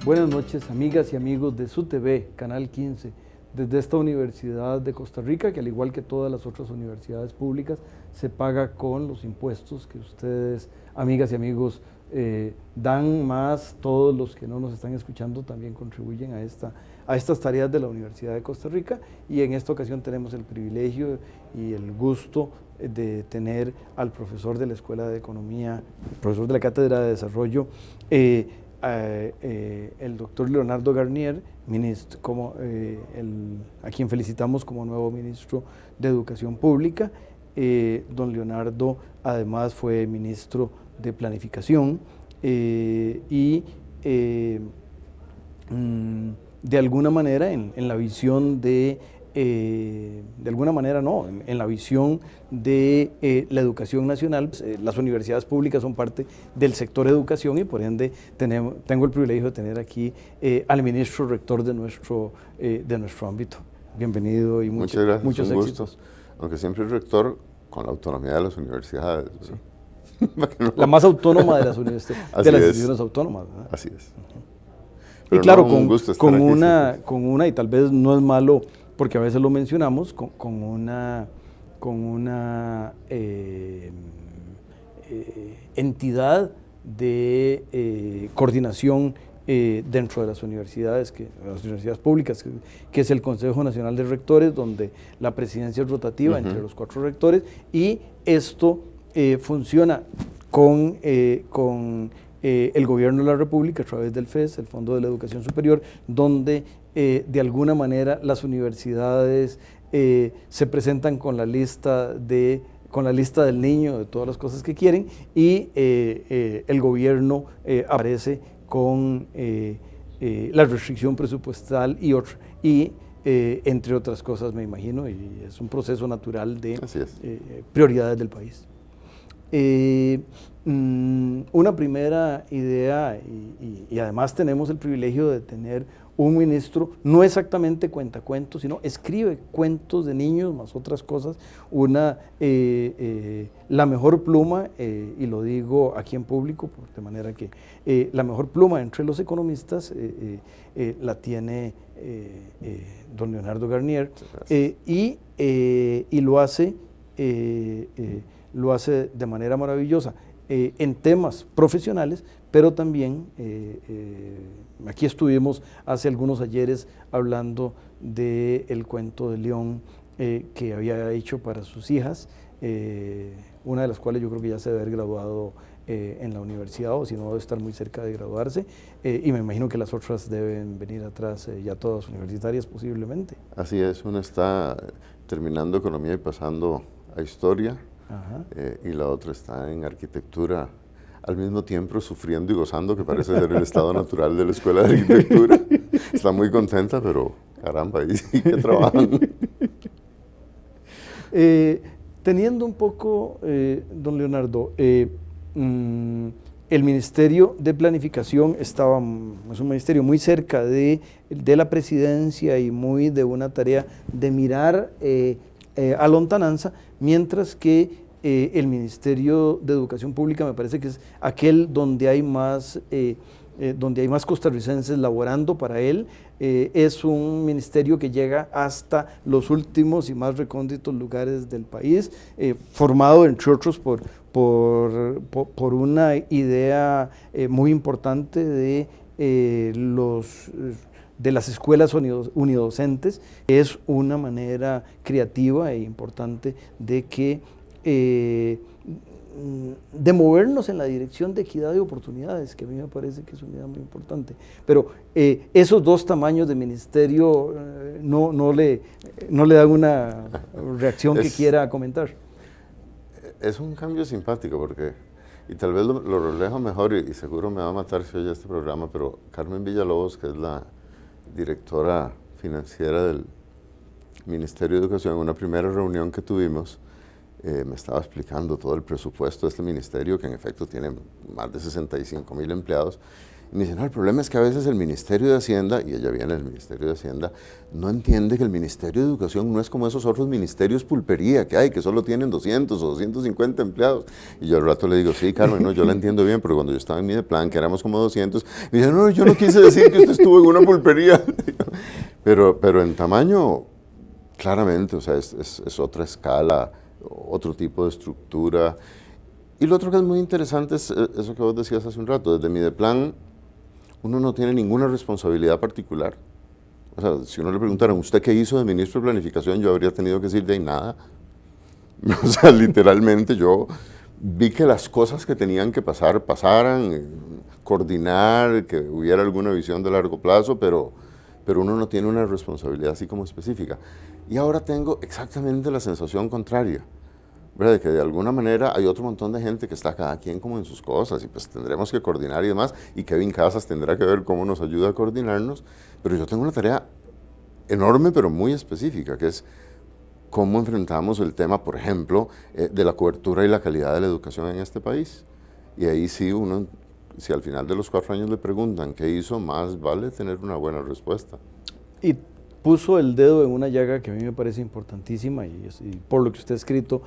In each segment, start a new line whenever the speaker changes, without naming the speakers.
Buenas noches, amigas y amigos de su TV, Canal 15, desde esta Universidad de Costa Rica, que al igual que todas las otras universidades públicas, se paga con los impuestos que ustedes, amigas y amigos, dan, más todos los que no nos están escuchando también contribuyen a estas tareas de la Universidad de Costa Rica, y en esta ocasión tenemos el privilegio y el gusto de tener al profesor de la Escuela de Economía, profesor de la Cátedra de Desarrollo, el doctor Leonardo Garnier, ministro, a quien felicitamos como nuevo ministro de Educación Pública. Don Leonardo además fue ministro de Planificación y de alguna manera en la visión de alguna manera no, en la visión de la educación nacional, las universidades públicas son parte del sector educación y por ende tengo el privilegio de tener aquí al ministro rector de nuestro ámbito. Bienvenido y
muchas gracias,
muchos
un
éxitos.
Gusto. Aunque siempre el rector con la autonomía de las universidades.
Sí.
No.
La más autónoma de las instituciones autónomas, ¿verdad?
Así es.
Y claro, con una, y tal vez no es malo, porque a veces lo mencionamos, con una entidad de coordinación dentro de las universidades públicas, que es el Consejo Nacional de Rectores, donde la presidencia es rotativa entre los 4 rectores, y esto funciona con el Gobierno de la República a través del FES, el Fondo de la Educación Superior, donde de alguna manera las universidades se presentan con la lista del niño, de todas las cosas que quieren, y el gobierno aparece con la restricción presupuestal y entre otras cosas, me imagino, y es un proceso natural de prioridades del país. Una primera idea, y además tenemos el privilegio de tener un ministro, no exactamente cuentacuentos, sino escribe cuentos de niños, más otras cosas, la mejor pluma, y lo digo aquí en público, de manera que la mejor pluma entre los economistas la tiene don Leonardo Garnier, y lo hace de manera maravillosa en temas profesionales, pero también aquí estuvimos hace algunos ayeres hablando del cuento de León que había hecho para sus hijas, una de las cuales yo creo que ya se debe haber graduado en la universidad, o si no debe estar muy cerca de graduarse, y me imagino que las otras deben venir atrás, ya todas universitarias posiblemente.
Así es, una está terminando economía y pasando a historia, y la otra está en arquitectura, al mismo tiempo sufriendo y gozando, que parece ser el estado natural de la Escuela de Arquitectura. Está muy contenta, pero caramba, y sí que trabajan.
Teniendo un poco, don Leonardo, el Ministerio de Planificación es un ministerio muy cerca de la presidencia y muy de una tarea de mirar a lontananza, mientras que el Ministerio de Educación Pública me parece que es aquel donde hay más costarricenses laborando para él. Es un ministerio que llega hasta los últimos y más recónditos lugares del país, formado entre otros por una idea muy importante de las escuelas unidocentes. Es una manera creativa e importante de movernos en la dirección de equidad de oportunidades, que a mí me parece que es una idea muy importante. Pero esos 2 tamaños de ministerio no le dan una reacción que quiera comentar.
Es un cambio simpático porque, y tal vez lo reflejo mejor, y seguro me va a matar si oye este programa, pero Carmen Villalobos, que es la directora financiera del Ministerio de Educación, en una primera reunión que tuvimos, me estaba explicando todo el presupuesto de este ministerio, que en efecto tiene más de 65,000 empleados, Y me dice, no, el problema es que a veces el Ministerio de Hacienda, y ella viene del Ministerio de Hacienda, no entiende que el Ministerio de Educación no es como esos otros ministerios pulpería que hay, que solo tienen 200 o 250 empleados. Y yo al rato le digo, sí, Carmen, no, yo la entiendo bien, pero cuando yo estaba en Mideplan, que éramos como 200, me dice, no, yo no quise decir que usted estuvo en una pulpería. Pero en tamaño, claramente, o sea, es otra escala, otro tipo de estructura. Y lo otro que es muy interesante es eso que vos decías hace un rato, desde Mideplan, uno no tiene ninguna responsabilidad particular. O sea, si uno le preguntara, ¿usted qué hizo de ministro de Planificación? Yo habría tenido que decir de ahí nada. O sea, literalmente yo vi que las cosas que tenían que pasar, pasaran, coordinar, que hubiera alguna visión de largo plazo, pero uno no tiene una responsabilidad así como específica. Y ahora tengo exactamente la sensación contraria, ¿verdad? De que de alguna manera hay otro montón de gente que está cada quien como en sus cosas y pues tendremos que coordinar y demás, y Kevin Casas tendrá que ver cómo nos ayuda a coordinarnos, pero yo tengo una tarea enorme pero muy específica, que es cómo enfrentamos el tema, por ejemplo, de la cobertura y la calidad de la educación en este país. Y ahí sí uno, si al final de los 4 años le preguntan qué hizo, más vale tener una buena respuesta.
Y puso el dedo en una llaga que a mí me parece importantísima y por lo que usted ha escrito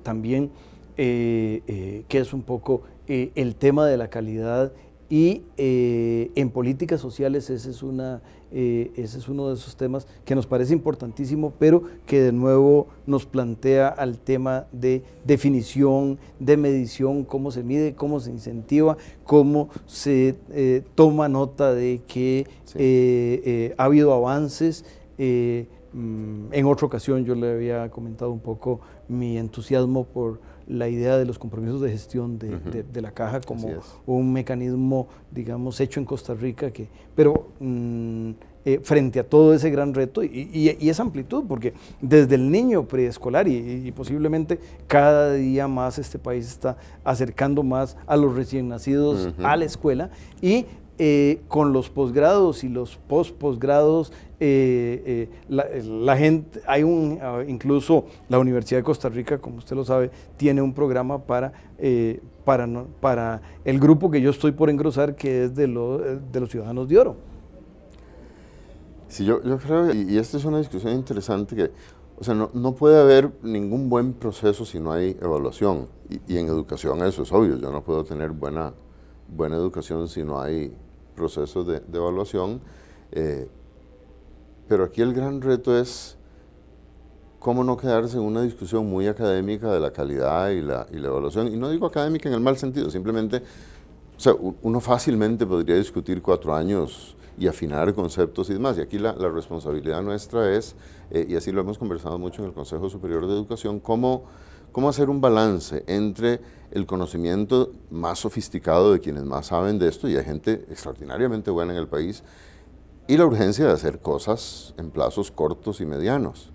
también, que es un poco el tema de la calidad y en políticas sociales ese es uno de esos temas que nos parece importantísimo, pero que de nuevo nos plantea al tema de definición, de medición, cómo se mide, cómo se incentiva, cómo se toma nota de que sí. Ha habido avances. En otra ocasión yo le había comentado un poco mi entusiasmo por la idea de los compromisos de gestión de la caja como un mecanismo, digamos, hecho en Costa Rica, pero frente a todo ese gran reto y esa amplitud, porque desde el niño preescolar y posiblemente cada día más este país está acercando más a los recién nacidos a la escuela y con los posgrados y los posgrados, la gente, incluso la Universidad de Costa Rica, como usted lo sabe, tiene un programa para el grupo que yo estoy por engrosar, que es de los ciudadanos de oro.
Sí, yo creo, y esta es una discusión interesante, que o sea, no puede haber ningún buen proceso si no hay evaluación, y en educación eso es obvio, yo no puedo tener buena educación si no hay procesos de evaluación, pero aquí el gran reto es cómo no quedarse en una discusión muy académica de la calidad y la evaluación, y no digo académica en el mal sentido, simplemente, o sea, uno fácilmente podría discutir 4 años y afinar conceptos y demás, y aquí la responsabilidad nuestra es, y así lo hemos conversado mucho en el Consejo Superior de Educación, cómo hacer un balance entre el conocimiento más sofisticado de quienes más saben de esto, y hay gente extraordinariamente buena en el país, y la urgencia de hacer cosas en plazos cortos y medianos.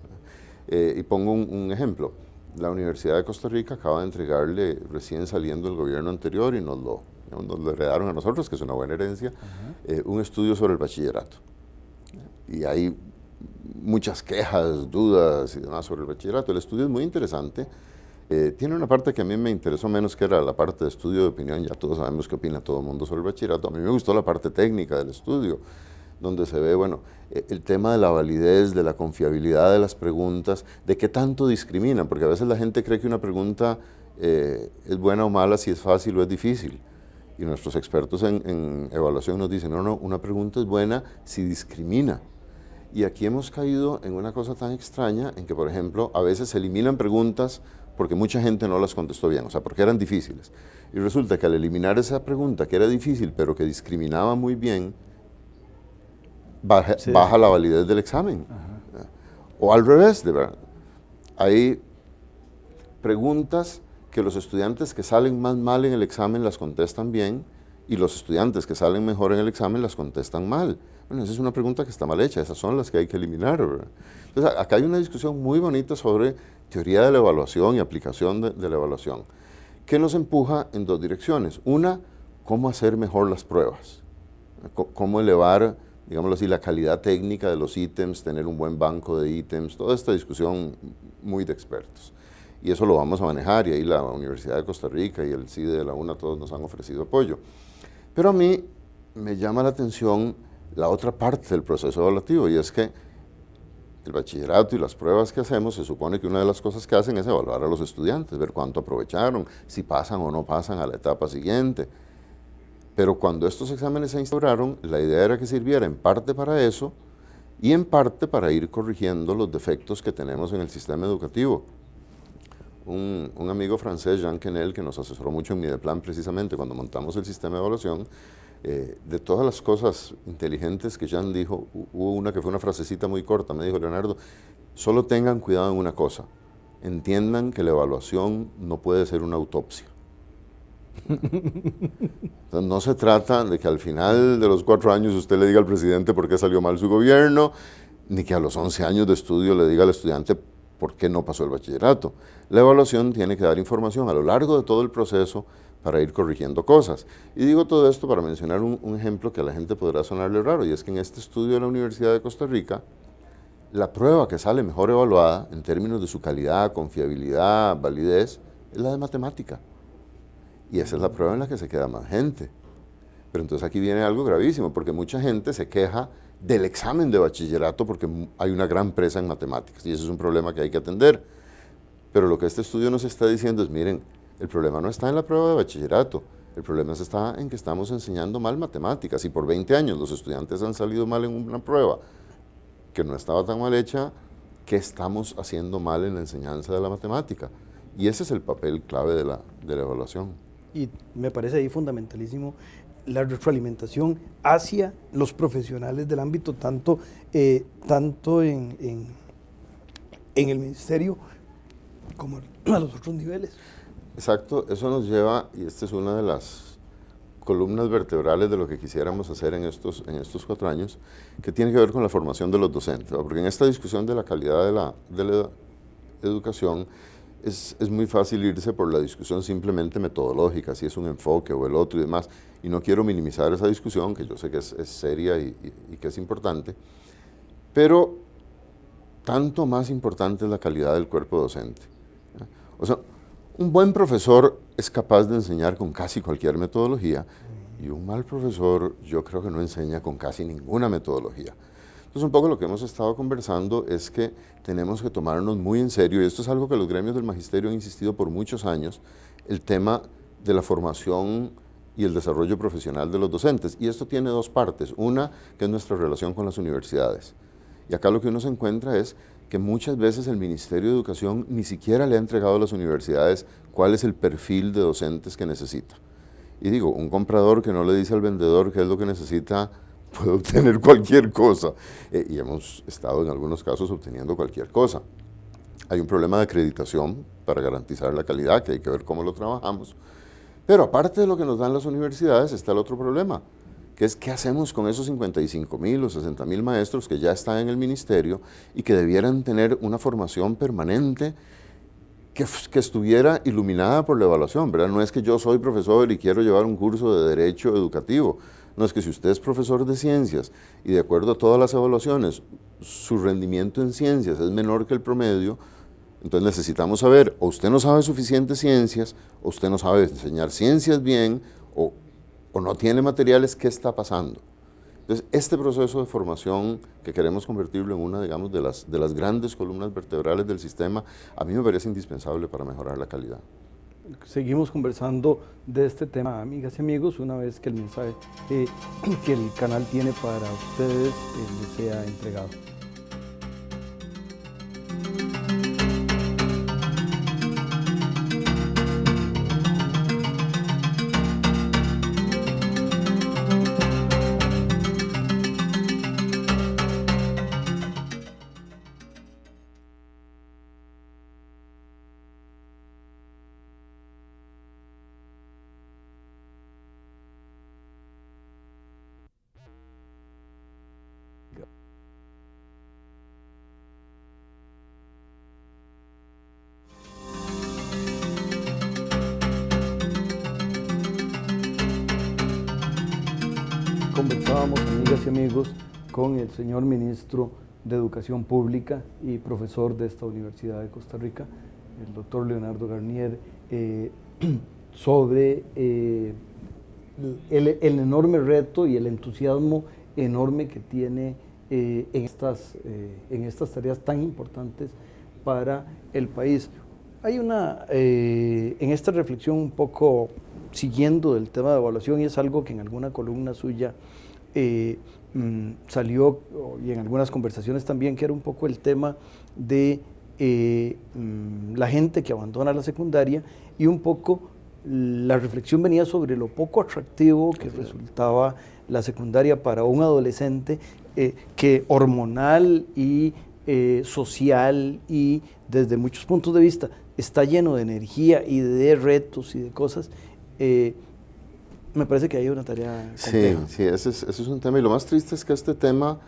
Y pongo un ejemplo. La Universidad de Costa Rica acaba de entregarle, recién saliendo del gobierno anterior, y nos lo heredaron a nosotros, que es una buena herencia, un estudio sobre el bachillerato. Y hay muchas quejas, dudas y demás sobre el bachillerato. El estudio es muy interesante. Tiene una parte que a mí me interesó menos, que era la parte de estudio de opinión. Ya todos sabemos qué opina todo el mundo sobre el bachillerato. A mí me gustó la parte técnica del estudio, donde se ve, bueno, el tema de la validez, de la confiabilidad de las preguntas, de qué tanto discriminan, porque a veces la gente cree que una pregunta es buena o mala si es fácil o es difícil. Y nuestros expertos en evaluación nos dicen, no, una pregunta es buena si discrimina. Y aquí hemos caído en una cosa tan extraña, en que, por ejemplo, a veces se eliminan preguntas porque mucha gente no las contestó bien, o sea, porque eran difíciles. Y resulta que al eliminar esa pregunta que era difícil, pero que discriminaba muy bien, baja la validez del examen. O al revés, de verdad. Hay preguntas que los estudiantes que salen más mal en el examen las contestan bien, y los estudiantes que salen mejor en el examen las contestan mal. Bueno, esa es una pregunta que está mal hecha, esas son las que hay que eliminar, ¿verdad? Entonces, acá hay una discusión muy bonita sobre teoría de la evaluación y aplicación de la evaluación, que nos empuja en 2 direcciones. Una, cómo hacer mejor las pruebas, cómo elevar, digámoslo así, la calidad técnica de los ítems, tener un buen banco de ítems, toda esta discusión muy de expertos. Y eso lo vamos a manejar, y ahí la Universidad de Costa Rica y el CIDE de la UNA, todos nos han ofrecido apoyo. Pero a mí me llama la atención la otra parte del proceso evaluativo, y es que el bachillerato y las pruebas que hacemos, se supone que una de las cosas que hacen es evaluar a los estudiantes, ver cuánto aprovecharon, si pasan o no pasan a la etapa siguiente. Pero cuando estos exámenes se instauraron, la idea era que sirviera en parte para eso y en parte para ir corrigiendo los defectos que tenemos en el sistema educativo. Un amigo francés, Jean Quenel, que nos asesoró mucho en Mideplan precisamente cuando montamos el sistema de evaluación, de todas las cosas inteligentes que Jean dijo, hubo una que fue una frasecita muy corta, me dijo: Leonardo, solo tengan cuidado en una cosa, entiendan que la evaluación no puede ser una autopsia. Entonces, no se trata de que al final de los 4 años usted le diga al presidente por qué salió mal su gobierno, ni que a los 11 años de estudio le diga al estudiante por qué no pasó el bachillerato. La evaluación tiene que dar información a lo largo de todo el proceso para ir corrigiendo cosas. Y digo todo esto para mencionar un ejemplo que a la gente podrá sonarle raro, y es que en este estudio de la Universidad de Costa Rica, la prueba que sale mejor evaluada en términos de su calidad, confiabilidad, validez, es la de matemática. Y esa es la prueba en la que se queda más gente. Pero entonces aquí viene algo gravísimo, porque mucha gente se queja del examen de bachillerato porque hay una gran presa en matemáticas, y eso es un problema que hay que atender. Pero lo que este estudio nos está diciendo es: miren, el problema no está en la prueba de bachillerato, el problema está en que estamos enseñando mal matemáticas, y por 20 años los estudiantes han salido mal en una prueba que no estaba tan mal hecha. ¿Qué estamos haciendo mal en la enseñanza de la matemática? Y ese es el papel clave de la evaluación.
Y me parece ahí fundamentalísimo la retroalimentación hacia los profesionales del ámbito, tanto en el ministerio como a los otros niveles.
Exacto, eso nos lleva, y esta es una de las columnas vertebrales de lo que quisiéramos hacer en estos 4 años, que tiene que ver con la formación de los docentes, ¿verdad? Porque en esta discusión de la calidad de la educación es muy fácil irse por la discusión simplemente metodológica, si es un enfoque o el otro y demás, y no quiero minimizar esa discusión, que yo sé que es seria y que es importante, pero tanto más importante es la calidad del cuerpo docente. O sea, un buen profesor es capaz de enseñar con casi cualquier metodología, y un mal profesor yo creo que no enseña con casi ninguna metodología. Entonces, un poco lo que hemos estado conversando es que tenemos que tomarnos muy en serio, y esto es algo que los gremios del magisterio han insistido por muchos años, el tema de la formación y el desarrollo profesional de los docentes. Y esto tiene 2 partes, una que es nuestra relación con las universidades. Y acá lo que uno se encuentra es que muchas veces el Ministerio de Educación ni siquiera le ha entregado a las universidades cuál es el perfil de docentes que necesita. Y digo, un comprador que no le dice al vendedor qué es lo que necesita, puede obtener cualquier cosa, y hemos estado en algunos casos obteniendo cualquier cosa. Hay un problema de acreditación para garantizar la calidad, que hay que ver cómo lo trabajamos, pero aparte de lo que nos dan las universidades está el otro problema, que es qué hacemos con esos 55,000 o 60,000 maestros que ya están en el ministerio y que debieran tener una formación permanente que estuviera iluminada por la evaluación, ¿verdad? No es que yo soy profesor y quiero llevar un curso de derecho educativo. No, es que si usted es profesor de ciencias y de acuerdo a todas las evaluaciones, su rendimiento en ciencias es menor que el promedio, entonces necesitamos saber, o usted no sabe suficientes ciencias, o usted no sabe enseñar ciencias bien, o no tiene materiales, ¿qué está pasando? Entonces, este proceso de formación que queremos convertirlo en una, digamos, de las grandes columnas vertebrales del sistema, a mí me parece indispensable para mejorar la calidad.
Seguimos conversando de este tema, amigas y amigos, una vez que el mensaje que el canal tiene para ustedes les sea entregado. Conversábamos, amigas y amigos, con el señor ministro de Educación Pública y profesor de esta Universidad de Costa Rica, el doctor Leonardo Garnier, sobre el enorme reto y el entusiasmo enorme que tiene en estas tareas tan importantes para el país. Hay en esta reflexión un poco siguiendo del tema de evaluación, y es algo que en alguna columna suya salió, y en algunas conversaciones también, que era un poco el tema de la gente que abandona la secundaria, y un poco la reflexión venía sobre lo poco atractivo que resultaba la secundaria para un adolescente que hormonal y social y desde muchos puntos de vista está lleno de energía y de retos y de cosas. Me parece que hay una tarea compleja.
Sí, ese es un tema, y lo más triste es que este tema,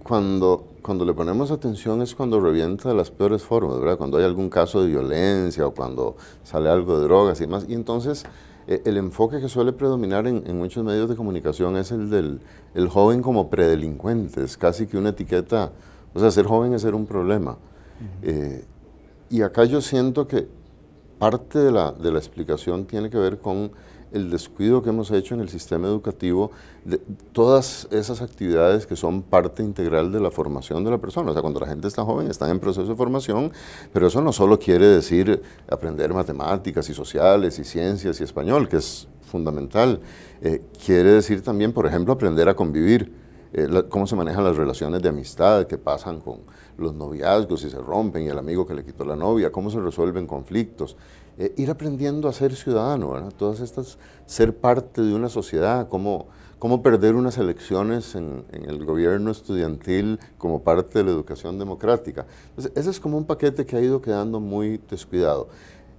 cuando le ponemos atención, es cuando revienta de las peores formas, ¿verdad? Cuando hay algún caso de violencia o cuando sale algo de drogas y demás, y entonces el enfoque que suele predominar en muchos medios de comunicación es el del joven como predelincuente, es casi que una etiqueta, o sea, ser joven es ser un problema. Y acá yo siento que parte de la explicación tiene que ver con el descuido que hemos hecho en el sistema educativo de todas esas actividades que son parte integral de la formación de la persona. O sea, cuando la gente está joven, están en proceso de formación, pero eso no solo quiere decir aprender matemáticas y sociales y ciencias y español, que es fundamental. Quiere decir también, por ejemplo, aprender a convivir, cómo se manejan las relaciones de amistad, qué pasan con los noviazgos si se rompen y el amigo que le quitó la novia, cómo se resuelven conflictos. Ir aprendiendo a ser ciudadano, ¿verdad? Todas estas, ser parte de una sociedad, cómo perder unas elecciones en el gobierno estudiantil como parte de la educación democrática. Entonces, ese es como un paquete que ha ido quedando muy descuidado.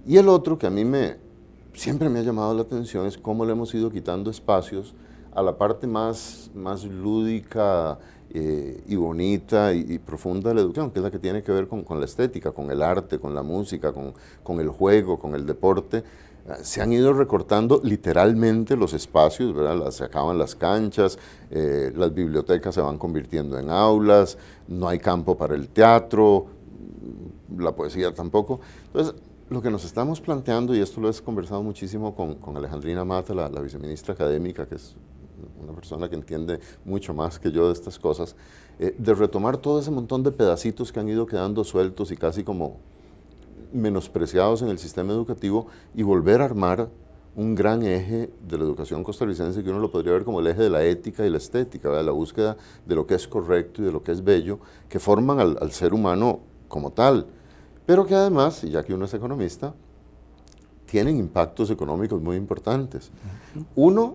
Y el otro que a mí siempre me ha llamado la atención es cómo le hemos ido quitando espacios a la parte más lúdica y bonita y profunda de la educación, que es la que tiene que ver con la estética, con el arte, con la música, con el juego, con el deporte. Se han ido recortando literalmente los espacios, ¿verdad? Se acaban las canchas, las bibliotecas se van convirtiendo en aulas, no hay campo para el teatro, la poesía tampoco. Entonces, lo que nos estamos planteando, y esto lo he conversado muchísimo con Alejandrina Mata, la viceministra académica, que es una persona que entiende mucho más que yo de estas cosas, de retomar todo ese montón de pedacitos que han ido quedando sueltos y casi como menospreciados en el sistema educativo y volver a armar un gran eje de la educación costarricense que uno lo podría ver como el eje de la ética y la estética, ¿verdad? La búsqueda de lo que es correcto y de lo que es bello, que forman al ser humano como tal, pero que además, y ya que uno es economista, tienen impactos económicos muy importantes. Uno,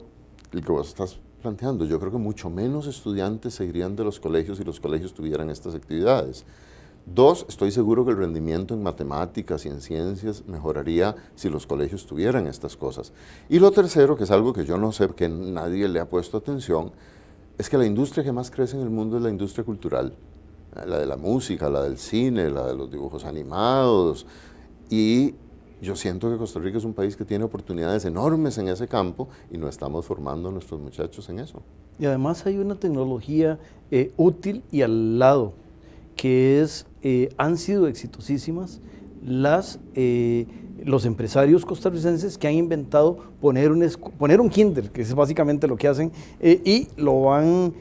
el que vos estás planteando, yo creo que mucho menos estudiantes se irían de los colegios si los colegios tuvieran estas actividades. Dos, estoy seguro que el rendimiento en matemáticas y en ciencias mejoraría si los colegios tuvieran estas cosas. Y lo tercero, que es algo que yo no sé, que nadie le ha puesto atención, es que la industria que más crece en el mundo es la industria cultural, la de la música, la del cine, la de los dibujos animados, y yo siento que Costa Rica es un país que tiene oportunidades enormes en ese campo y no estamos formando a nuestros muchachos en eso.
Y además hay una tecnología útil y al lado, que es, han sido exitosísimas los empresarios costarricenses que han inventado poner un kinder, que es básicamente lo que hacen, y lo van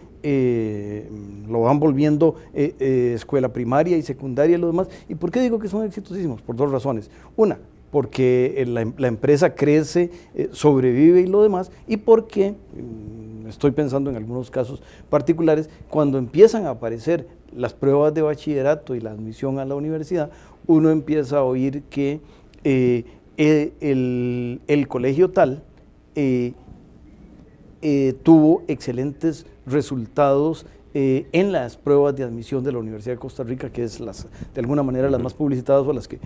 volviendo escuela primaria y secundaria y lo demás. ¿Y por qué digo que son exitosísimos? Por dos razones. Una, porque la empresa crece, sobrevive y lo demás, y porque, estoy pensando en algunos casos particulares, cuando empiezan a aparecer las pruebas de bachillerato y la admisión a la universidad, uno empieza a oír que el colegio tal tuvo excelentes resultados en las pruebas de admisión de la Universidad de Costa Rica, que es de alguna manera las más publicitadas o las que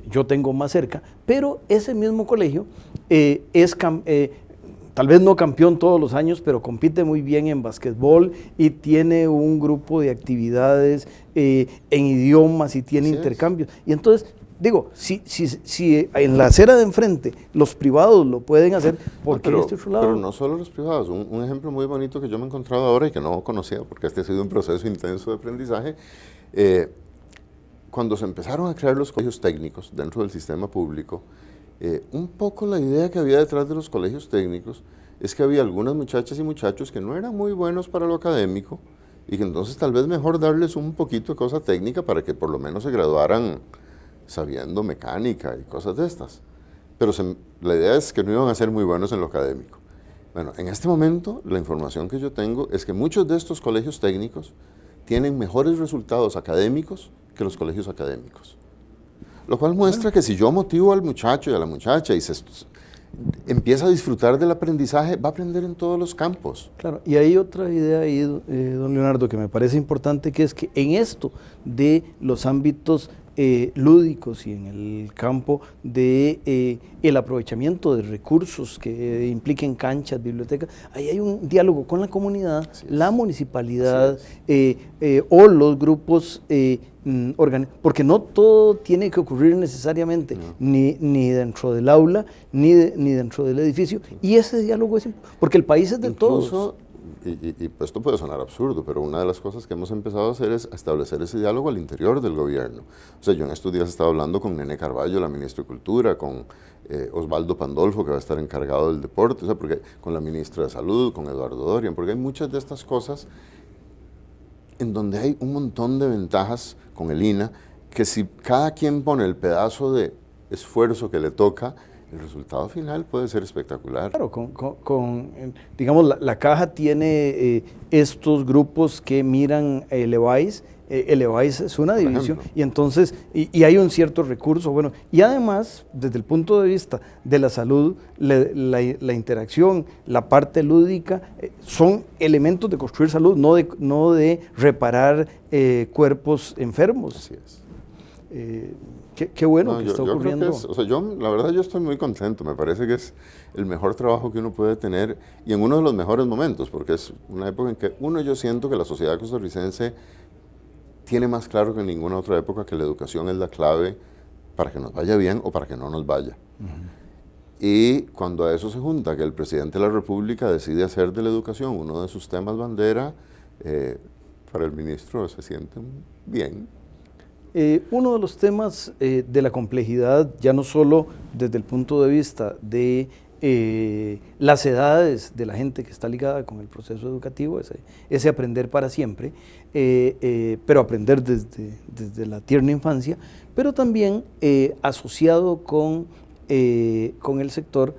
yo tengo más cerca, pero ese mismo colegio tal vez no campeón todos los años, pero compite muy bien en basquetbol y tiene un grupo de actividades en idiomas y tiene intercambios. Y entonces, digo, si en la acera de enfrente los privados lo pueden hacer, ¿por qué este otro lado?
Pero no solo los privados. Un ejemplo muy bonito que yo me he encontrado ahora y que no conocía, porque este ha sido un proceso intenso de aprendizaje, cuando se empezaron a crear los colegios técnicos dentro del sistema público, un poco la idea que había detrás de los colegios técnicos es que había algunas muchachas y muchachos que no eran muy buenos para lo académico y que entonces tal vez mejor darles un poquito de cosa técnica para que por lo menos se graduaran sabiendo mecánica y cosas de estas. Pero la idea es que no iban a ser muy buenos en lo académico. Bueno, en este momento la información que yo tengo es que muchos de estos colegios técnicos tienen mejores resultados académicos que los colegios académicos. Lo cual muestra que si yo motivo al muchacho y a la muchacha y empieza a disfrutar del aprendizaje, va a aprender en todos los campos.
Claro, y hay otra idea ahí, don Leonardo, que me parece importante, que es que en esto de los ámbitos lúdicos y en el campo de el aprovechamiento de recursos que impliquen canchas, bibliotecas, ahí hay un diálogo con la comunidad, la municipalidad o los grupos porque no todo tiene que ocurrir necesariamente, ni dentro del aula, ni dentro del edificio, y ese diálogo es importante, porque el país es de todos.
Y esto puede sonar absurdo, pero una de las cosas que hemos empezado a hacer es establecer ese diálogo al interior del gobierno. O sea, yo en estos días he estado hablando con Nene Carballo, la ministra de Cultura, con Osvaldo Pandolfo, que va a estar encargado del deporte, o sea, porque, con la ministra de Salud, con Eduardo Dorian, porque hay muchas de estas cosas en donde hay un montón de ventajas con el INAH, que si cada quien pone el pedazo de esfuerzo que le toca, el resultado final puede ser espectacular.
Claro, digamos, la caja tiene estos grupos que miran el EVAIS. El EVAIS es una división y entonces, y hay un cierto recurso, bueno, y además, desde el punto de vista de la salud, la interacción, la parte lúdica, son elementos de construir salud, no de reparar cuerpos enfermos.
Así es.
Qué bueno que está ocurriendo.
La verdad yo estoy muy contento, me parece que es el mejor trabajo que uno puede tener y en uno de los mejores momentos, porque es una época en que yo siento que la sociedad costarricense tiene más claro que en ninguna otra época que la educación es la clave para que nos vaya bien o para que no nos vaya. Y cuando a eso se junta que el presidente de la República decide hacer de la educación uno de sus temas bandera, para el ministro se siente bien.
Uno de los temas de la complejidad, ya no solo desde el punto de vista de las edades de la gente que está ligada con el proceso educativo, ese aprender para siempre, pero aprender desde la tierna infancia, pero también asociado con el sector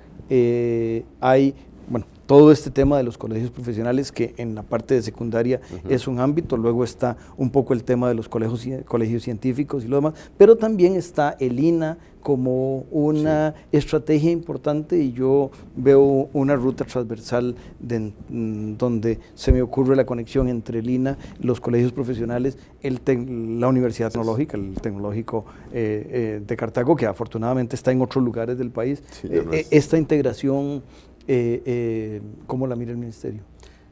hay, bueno, todo este tema de los colegios profesionales que en la parte de secundaria es un ámbito, luego está un poco el tema de los colegios científicos y lo demás, pero también está el INAH como una estrategia importante y yo veo una ruta transversal donde se me ocurre la conexión entre el INAH, los colegios profesionales, la Universidad Tecnológica, el Tecnológico de Cartago, que afortunadamente está en otros lugares del país. Esta integración, ¿cómo la mira el Ministerio?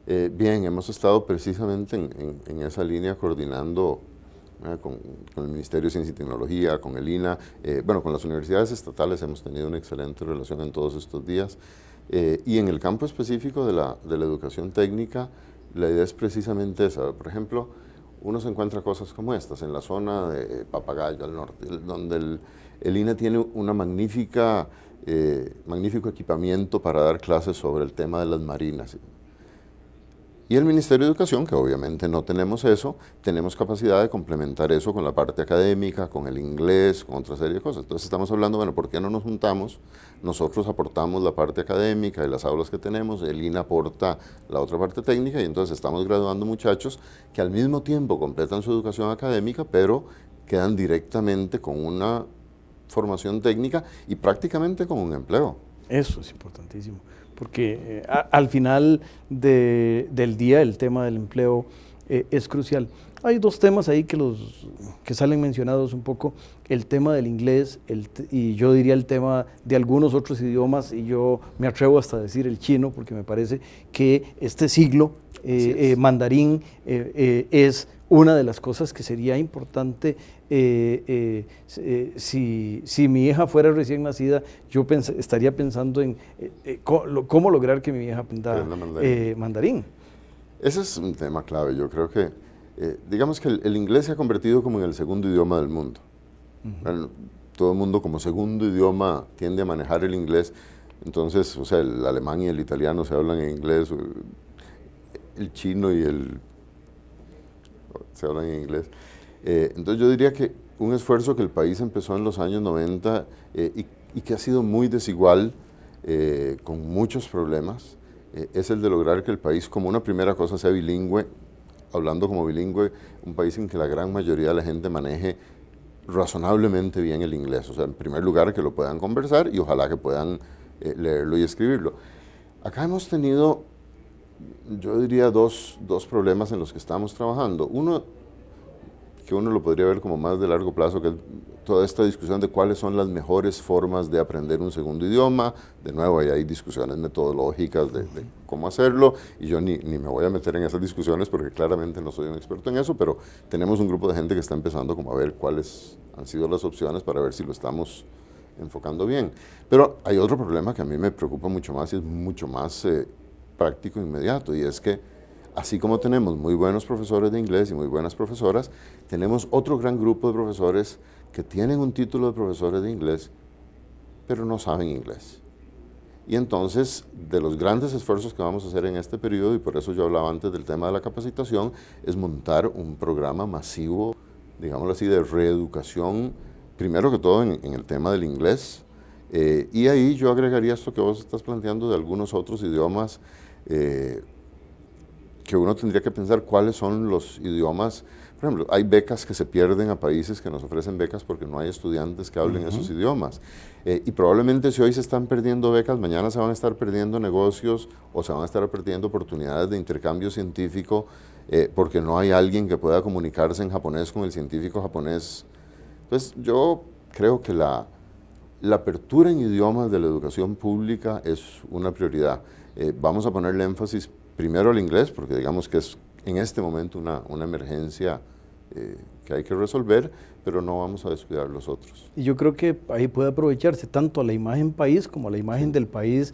Bien, hemos estado precisamente en esa línea coordinando con el Ministerio de Ciencia y Tecnología, con el INAH, con las universidades estatales hemos tenido una excelente relación en todos estos días y en el campo específico de la educación técnica, la idea es precisamente esa. Por ejemplo, uno se encuentra cosas como estas en la zona de Papagayo al norte, donde el INAH tiene una magnífico equipamiento para dar clases sobre el tema de las marinas. Y el Ministerio de Educación, que obviamente no tenemos eso, tenemos capacidad de complementar eso con la parte académica, con el inglés, con otra serie de cosas. Entonces estamos hablando, bueno, ¿por qué no nos juntamos? Nosotros aportamos la parte académica y las aulas que tenemos, el INAH aporta la otra parte técnica y entonces estamos graduando muchachos que al mismo tiempo completan su educación académica, pero quedan directamente con una formación técnica y prácticamente con un empleo.
Eso es importantísimo, porque al final del día el tema del empleo es crucial. Hay dos temas ahí que salen mencionados un poco, el tema del inglés y yo diría el tema de algunos otros idiomas, y yo me atrevo hasta a decir el chino, porque me parece que este siglo mandarín es una de las cosas que sería importante. Si mi hija fuera recién nacida, yo estaría pensando en cómo lograr que mi hija aprenda mandarín.
Ese es un tema clave. Yo creo que, digamos que el inglés se ha convertido como en el segundo idioma del mundo. Bueno, todo el mundo como segundo idioma tiende a manejar el inglés, Entonces, o sea, el alemán y el italiano se hablan en inglés, el chino y se hablan en inglés. Entonces yo diría que un esfuerzo que el país empezó en los años 90 y que ha sido muy desigual, con muchos problemas, es el de lograr que el país como una primera cosa sea bilingüe, hablando como bilingüe, un país en que la gran mayoría de la gente maneje razonablemente bien el inglés. O sea, en primer lugar, que lo puedan conversar y ojalá que puedan leerlo y escribirlo. Acá hemos tenido, yo diría, dos problemas en los que estamos trabajando. Uno, que uno lo podría ver como más de largo plazo, que es toda esta discusión de cuáles son las mejores formas de aprender un segundo idioma. De nuevo, ahí hay discusiones metodológicas de cómo hacerlo, y yo ni me voy a meter en esas discusiones porque claramente no soy un experto en eso, pero tenemos un grupo de gente que está empezando como a ver cuáles han sido las opciones para ver si lo estamos enfocando bien. Pero hay otro problema que a mí me preocupa mucho más y es mucho más práctico e inmediato, y es que así como tenemos muy buenos profesores de inglés y muy buenas profesoras, tenemos otro gran grupo de profesores que tienen un título de profesores de inglés, pero no saben inglés. Y entonces, de los grandes esfuerzos que vamos a hacer en este periodo, y por eso yo hablaba antes del tema de la capacitación, es montar un programa masivo, digámoslo así, de reeducación, primero que todo en el tema del inglés, y ahí yo agregaría esto que vos estás planteando de algunos otros idiomas, que uno tendría que pensar cuáles son los idiomas. Por ejemplo, hay becas que se pierden a países que nos ofrecen becas porque no hay estudiantes que hablen esos idiomas. Y probablemente si hoy se están perdiendo becas, mañana se van a estar perdiendo negocios o se van a estar perdiendo oportunidades de intercambio científico porque no hay alguien que pueda comunicarse en japonés con el científico japonés. Entonces, yo creo que la apertura en idiomas de la educación pública es una prioridad. Vamos a ponerle énfasis primero al inglés, porque digamos que es en este momento una emergencia que hay que resolver, pero no vamos a descuidar los otros.
Y yo creo que ahí puede aprovecharse tanto a la imagen país como a la imagen del país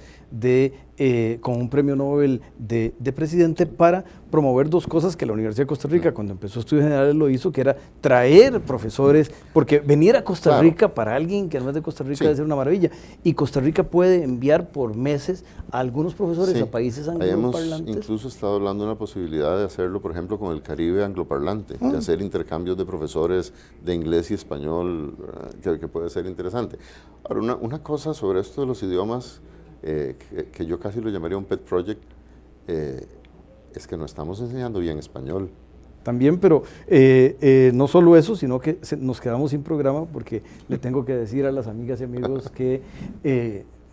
con un premio Nobel de presidente para promover dos cosas que la Universidad de Costa Rica cuando empezó Estudios Generales lo hizo, que era traer profesores, porque venir a Costa Rica para alguien que no es de Costa Rica debe ser una maravilla, y Costa Rica puede enviar por meses a algunos profesores a países angloparlantes.
Hemos incluso estado hablando de una posibilidad de hacerlo, por ejemplo, con el Caribe angloparlante, de hacer intercambios de profesores de inglés y español, que puede ser interesante. Ahora, una cosa sobre esto de los idiomas, que yo casi lo llamaría un pet project, es que no estamos enseñando bien español.
También, pero no solo eso, sino que nos quedamos sin programa porque le tengo que decir a las amigas y amigos que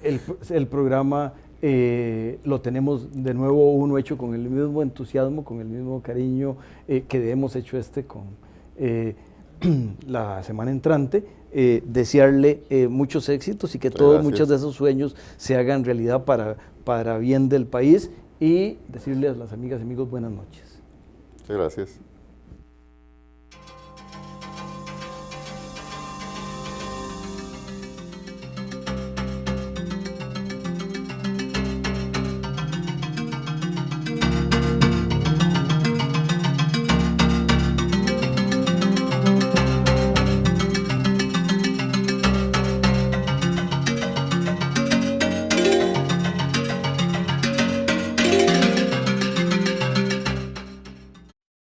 el programa lo tenemos de nuevo uno hecho con el mismo entusiasmo, con el mismo cariño que hemos hecho con la semana entrante. Desearle muchos éxitos y que muchos de esos sueños se hagan realidad para bien del país, y decirle a las amigas y amigos buenas noches.
Muchas gracias.